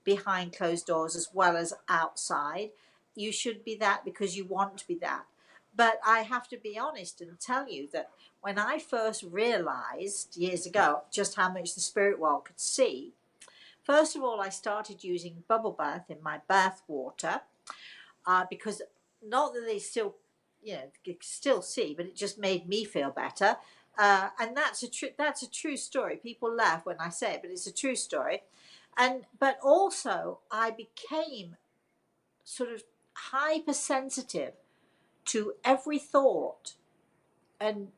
behind closed doors as well as outside. You should be that because you want to be that. But I have to be honest and tell you that when I first realized years ago just how much the spirit world could see, first of all, I started using bubble bath in my bath water, because not that they still, you know, still see, but it just made me feel better. And that's a true story. People laugh when I say it, but it's a true story. And but also I became sort of hypersensitive to every thought and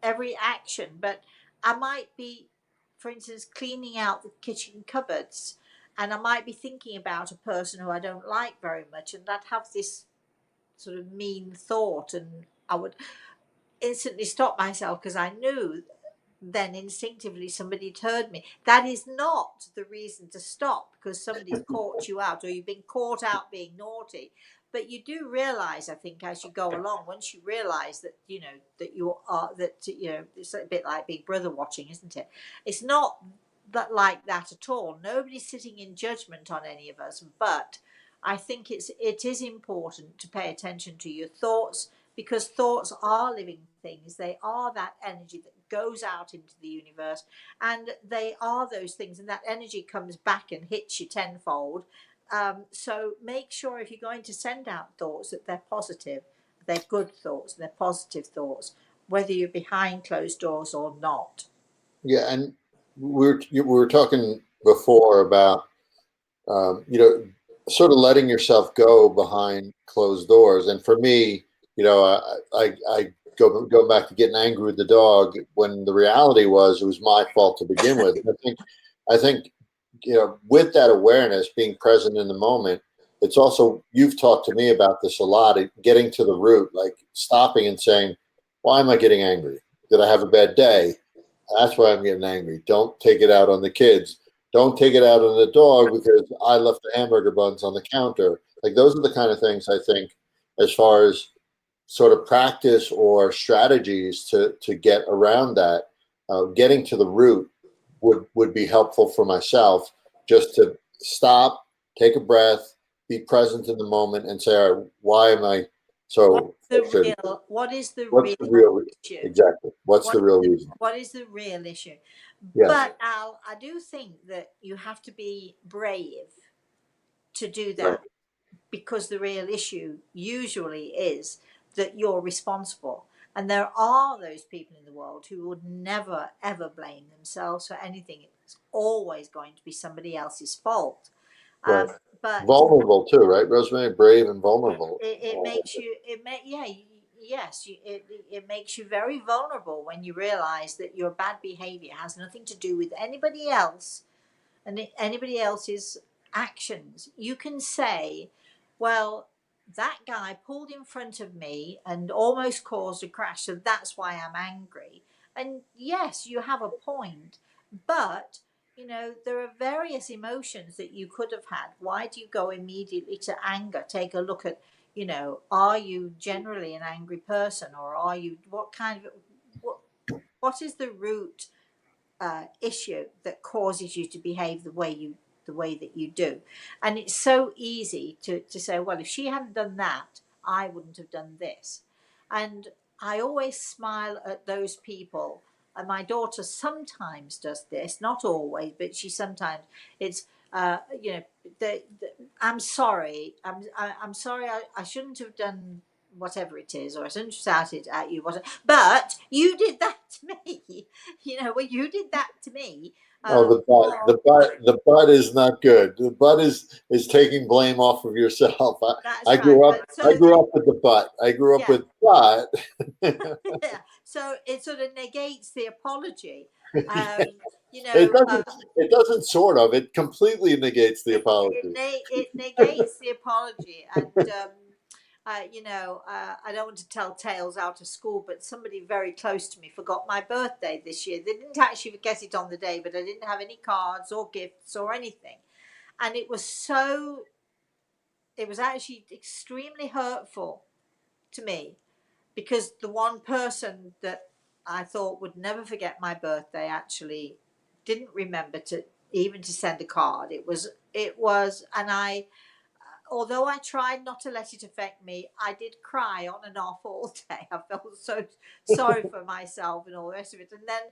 every action. But I might be, for instance, cleaning out the kitchen cupboards, and I might be thinking about a person who I don't like very much, and I'd have this sort of mean thought, and I would instantly stop myself because I knew then instinctively somebody'd heard me. That is not the reason to stop because somebody's caught you out or you've been caught out being naughty. But you do realize, I think, as you go along, once you realize that, you know, that you are, that, you know, it's a bit like Big Brother watching, isn't it? It's not that like that at all. Nobody's sitting in judgment on any of us, but I think it is important to pay attention to your thoughts, because thoughts are living things. They are that energy that goes out into the universe, and they are those things, and that energy comes back and hits you tenfold. So make sure if you're going to send out thoughts that they're positive, they're good thoughts, they're positive thoughts, whether you're behind closed doors or not. yeah, and we were talking before about you know, sort of letting yourself go behind closed doors. And for me, you know, I go back to getting angry with the dog when the reality was it was my fault to begin with. I think with that awareness, being present in the moment, it's also, you've talked to me about this a lot, getting to the root, like stopping and saying, why am I getting angry? Did I have a bad day? That's why I'm getting angry. Don't take it out on the kids. Don't take it out on the dog because I left the hamburger buns on the counter. Like those are the kind of things I think, as far as sort of practice or strategies to get around that, getting to the root would be helpful for myself, just to stop, take a breath, be present in the moment, and say, all right, why am I so frustrated? What is the What's the real real issue? exactly? What's What the real reason? what is the real issue? Yes, But Al, I do think that you have to be brave to do right, that, because the real issue usually is that you're responsible. And there are those people in the world who would never ever blame themselves for anything. It's always going to be somebody else's fault. right. But Vulnerable too, right, Rosemary? Brave and vulnerable. it makes you, yeah, yes, it makes you very vulnerable when you realize that your bad behavior has nothing to do with anybody else and anybody else's actions. You can say, well, that guy pulled in front of me and almost caused a crash, so that's why I'm angry. And yes, you have a point, but there are various emotions that you could have had. Why do you go immediately to anger? Take a look at, are you generally an angry person, or are you, what kind of, what, what is the root issue that causes you to behave the way that you do? And it's so easy to say, well, if she hadn't done that, I wouldn't have done this. And I always smile at those people. And my daughter sometimes does this, not always, but she sometimes, it's you know I'm sorry, I'm sorry, I shouldn't have done whatever it is, or I shouldn't have shouted at you, whatever, but you did that to me. Well, you did that to me. Oh, the butt, Or the butt is not good. The butt is taking blame off of yourself. that's right. But I so grew up with the butt. I grew up yeah, with butt. yeah. So it sort of negates the apology. Um, you It know, doesn't. It doesn't. Sort of. It completely negates the apology. it negates the apology. And I don't want to tell tales out of school, but somebody very close to me forgot my birthday this year. They didn't actually forget it on the day, but I didn't have any cards or gifts or anything. And it was actually extremely hurtful to me, because the one person that I thought would never forget my birthday actually didn't remember to even to send a card. And I, although I tried not to let it affect me, I did cry on and off all day. I felt so sorry for myself and all the rest of it. And then,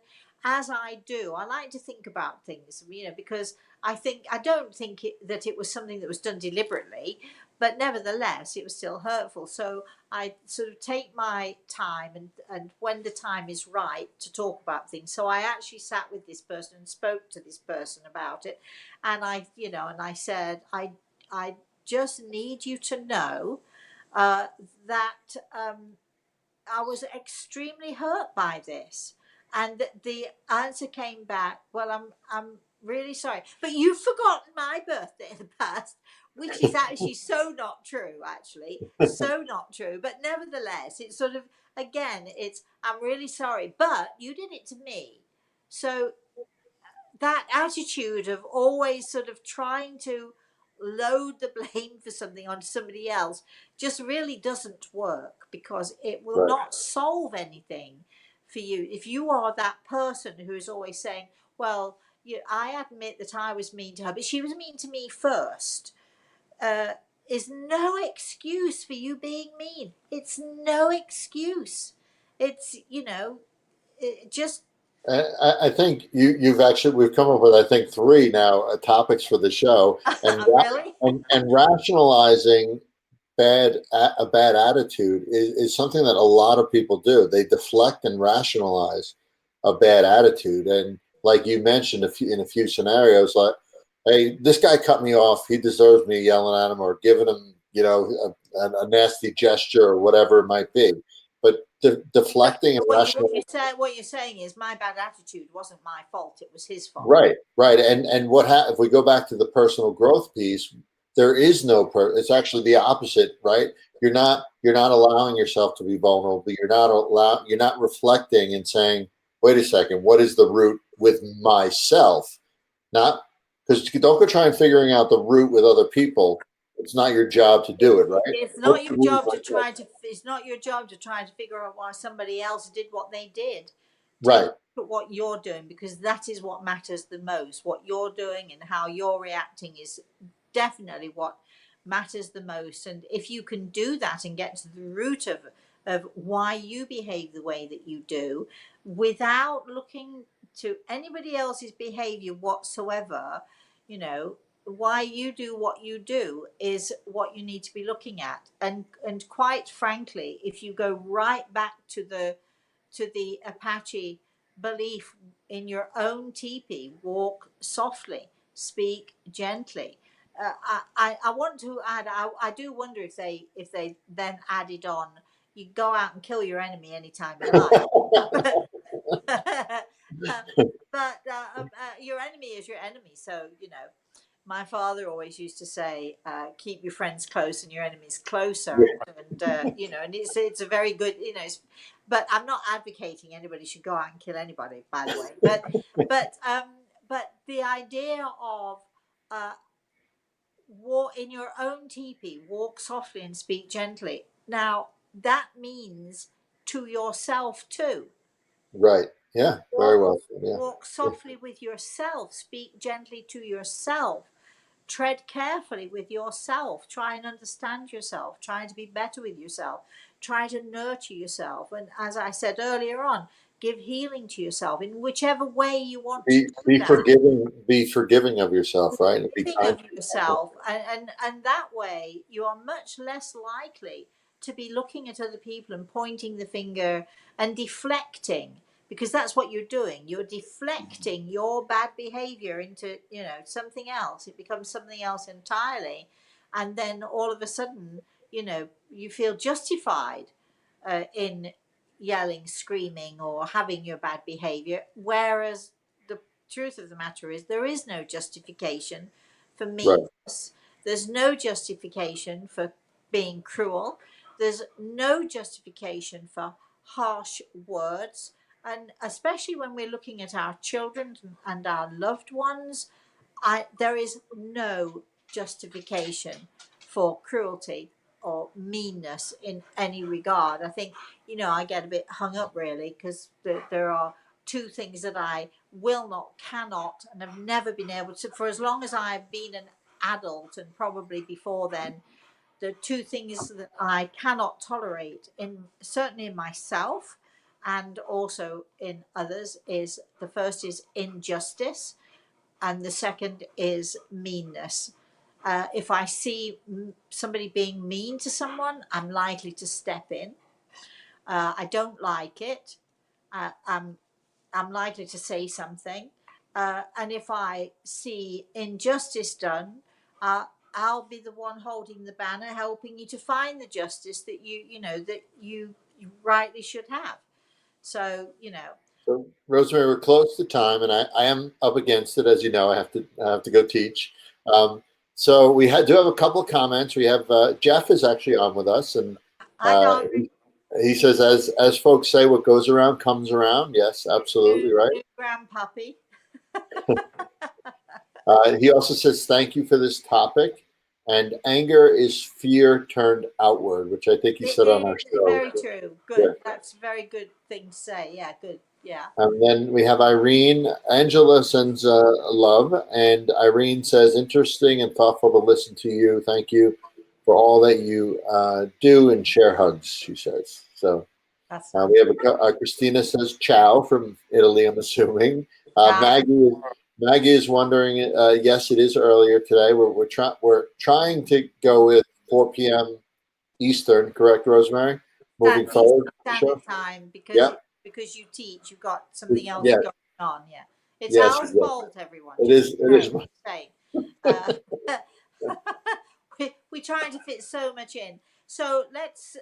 as I do, I like to think about things, because I don't think that it was something that was done deliberately, but nevertheless, it was still hurtful. So I sort of take my time, and when the time is right, to talk about things. So I actually sat with this person and spoke to this person about it. And I said, I just need you to know uh, that I was extremely hurt by this. And the answer came back, well, I'm really sorry, but you've forgotten my birthday in the past, which is actually so not true, actually, so not true. But nevertheless, it's sort of, again, it's, I'm really sorry, but you did it to me. So that attitude of always sort of trying to load the blame for something onto somebody else just really doesn't work, because it will Right. not solve anything for you if you are that person who is always saying, well, I admit that I was mean to her, but she was mean to me first. uh, is no excuse for you being mean. It's no excuse. It's, it just I think you've actually, we've come up with, I think, three now topics for the show, and really. and rationalizing a bad attitude is something that a lot of people do. They deflect and rationalize a bad attitude, and like you mentioned, in a few scenarios, like, hey, this guy cut me off. He deserves me yelling at him or giving him, a nasty gesture or whatever it might be. But deflecting and rational. What you're saying is my bad attitude wasn't my fault; it was his fault. Right, right. And if we go back to the personal growth piece, there is it's actually the opposite, right? You're not allowing yourself to be vulnerable. You're not reflecting and saying, wait a second, what is the root with myself? Not because don't go try and figuring out the root with other people. It's not your job to do it, right? It's What's not the your root of job to myself? try to. It's not your job to try to figure out why somebody else did what they did. Take Right, a look at what you're doing, because that is what matters the most. What you're doing and how you're reacting is definitely what matters the most. And if you can do that and get to the root of why you behave the way that you do, without looking to anybody else's behavior whatsoever, you know, why you do what you do is what you need to be looking at. And quite frankly, if you go right back to the Apache belief in your own teepee, walk softly, speak gently. I want to add. I do wonder if they then added on. You go out and kill your enemy anytime you like. Your enemy is your enemy. So, my father always used to say, keep your friends close and your enemies closer. And it's a very good, but I'm not advocating anybody should go out and kill anybody, by the way. But the idea of, walk in your own teepee, walk softly and speak gently. Now, that means to yourself too. right. Yeah, very Walk, well said. Yeah. walk softly with yourself, speak gently to yourself, tread carefully with yourself, try and understand yourself, try to be better with yourself, try to nurture yourself. And as I said earlier on, give healing to yourself in whichever way you want to do that. Be forgiving of yourself, right? And be Giving kind of to yourself. yourself, and that way you are much less likely to be looking at other people and pointing the finger and deflecting, because that's what you're doing. You're deflecting your bad behavior into, something else. It becomes something else entirely, and then all of a sudden, you feel justified in yelling, screaming, or having your bad behavior, whereas the truth of the matter is there is no justification for Right. meanness. There's no justification for being cruel. There's no justification for harsh words. And especially when we're looking at our children and our loved ones, there is no justification for cruelty or meanness in any regard. I think, I get a bit hung up really because there are two things that I will not, cannot, and have never been able to, for as long as I've been an adult and probably before then, the two things that I cannot tolerate, in certainly in myself and also in others, is the first is injustice and the second is meanness. If I see somebody being mean to someone, I'm likely to step in. I don't like it. I'm likely to say something. And if I see injustice done, uh, I'll be the one holding the banner, helping you to find the justice that you rightly should have. So, So, Rosemary, we're close to time, and I am up against it. As you know, I have to go teach. Um, so do have a couple of comments. We have Jeff is actually on with us, and I uh, know he says, as folks say, what goes around comes around. Yes, absolutely right. new grandpuppy. He also says, thank you for this topic. And anger is fear turned outward, which I think he said on our It is show. very true. Yeah. Good. That's a very good thing to say. Yeah, good. Yeah. And then we have Irene. Angela sends love. And Irene says, interesting and thoughtful to listen to you. Thank you for all that you do and share hugs, she says. So That's we nice. have Christina says ciao from Italy, I'm assuming. Ciao. Maggie is wondering. Yes, it is earlier today. We're trying to go with 4 p.m. Eastern, correct, Rosemary? Moving East forward, Standard sure. Time, Yeah, because you teach, you've got something else yeah, going on. Yeah, it's yes, our exactly. fault, everyone. It Just is. It so is. say, uh, we trying to fit so much in. So let's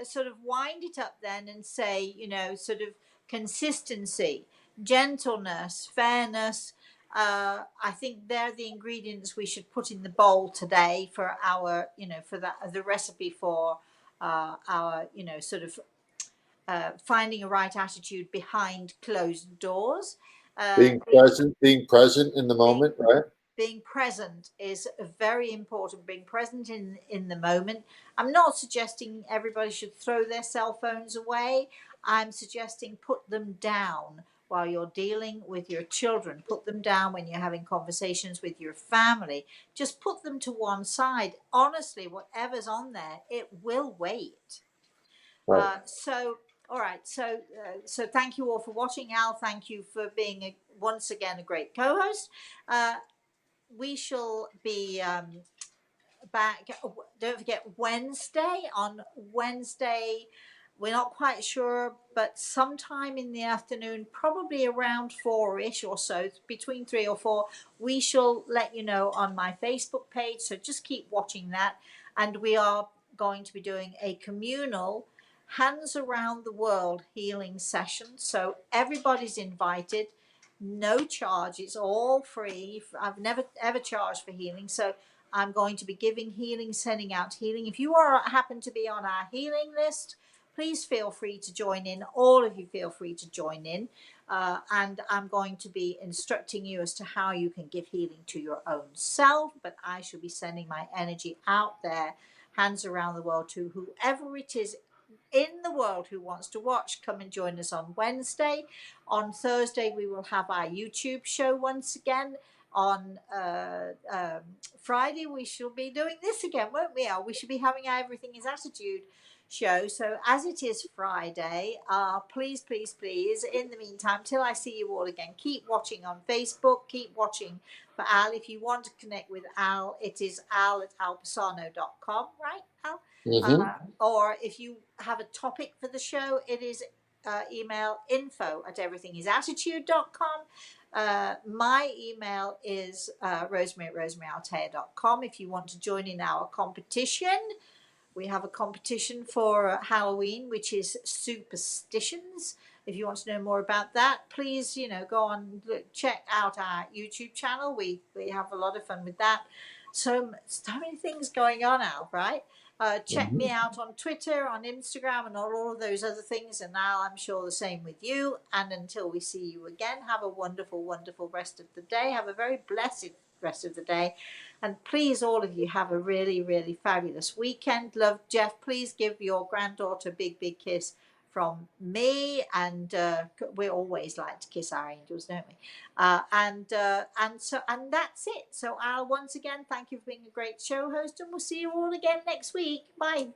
sort of wind it up then and say, sort of consistency, gentleness, fairness. I think they're the ingredients we should put in the bowl today for our, for the recipe for our, sort of finding a right attitude behind closed doors. Being present in the Being moment, right? being present is very important. Being present in the moment. I'm not suggesting everybody should throw their cell phones away. I'm suggesting put them down while you're dealing with your children. Put them down when you're having conversations with your family. Just put them to one side. Honestly, whatever's on there, it will wait. Right. So, all right. So thank you all for watching. Al, thank you for being once again a great co-host. We shall be back. Don't forget Wednesday. On Wednesday, we're not quite sure, but sometime in the afternoon, probably around 4ish or so, between 3 or 4, we shall let you know on my Facebook page. So just keep watching that. And we are going to be doing a communal hands around the world healing session. So everybody's invited, no charge. It's all free. I've never ever charged for healing. So I'm going to be giving healing, sending out healing. If you happen to be on our healing list, please feel free to join in. All of you feel free to join in. And I'm going to be instructing you as to how you can give healing to your own self. But I shall be sending my energy out there, hands around the world, to whoever it is in the world who wants to watch. Come and join us on Wednesday. On Thursday, we will have our YouTube show once again. On Friday, we shall be doing this again, won't we? We should be having our Everything is Attitude show. So as it is Friday, please, please, please, in the meantime, till I see you all again, keep watching on Facebook, keep watching for Al. If you want to connect with Al, it is al@alpasano.com, right, Al? Mm-hmm. Or if you have a topic for the show, it is email info@everythingisattitude.com. My email is rosemary@rosemaryataltea.com. If you want to join in our competition, we have a competition for Halloween, which is superstitions. If you want to know more about that, please, go on, check out our YouTube channel. We have a lot of fun with that. So many things going on, Al, right? Check me Mm-hmm. out on Twitter, on Instagram, and all of those other things. And Al, I'm sure the same with you. And until we see you again, have a wonderful, wonderful rest of the day. Have a very blessed rest of the day. And please, all of you, have a really, really fabulous weekend. Love, Jeff. Please give your granddaughter a big, big kiss from me. And we always like to kiss our angels, don't we? And that's it. So Al, once again, thank you for being a great show host, and we'll see you all again next week. Bye.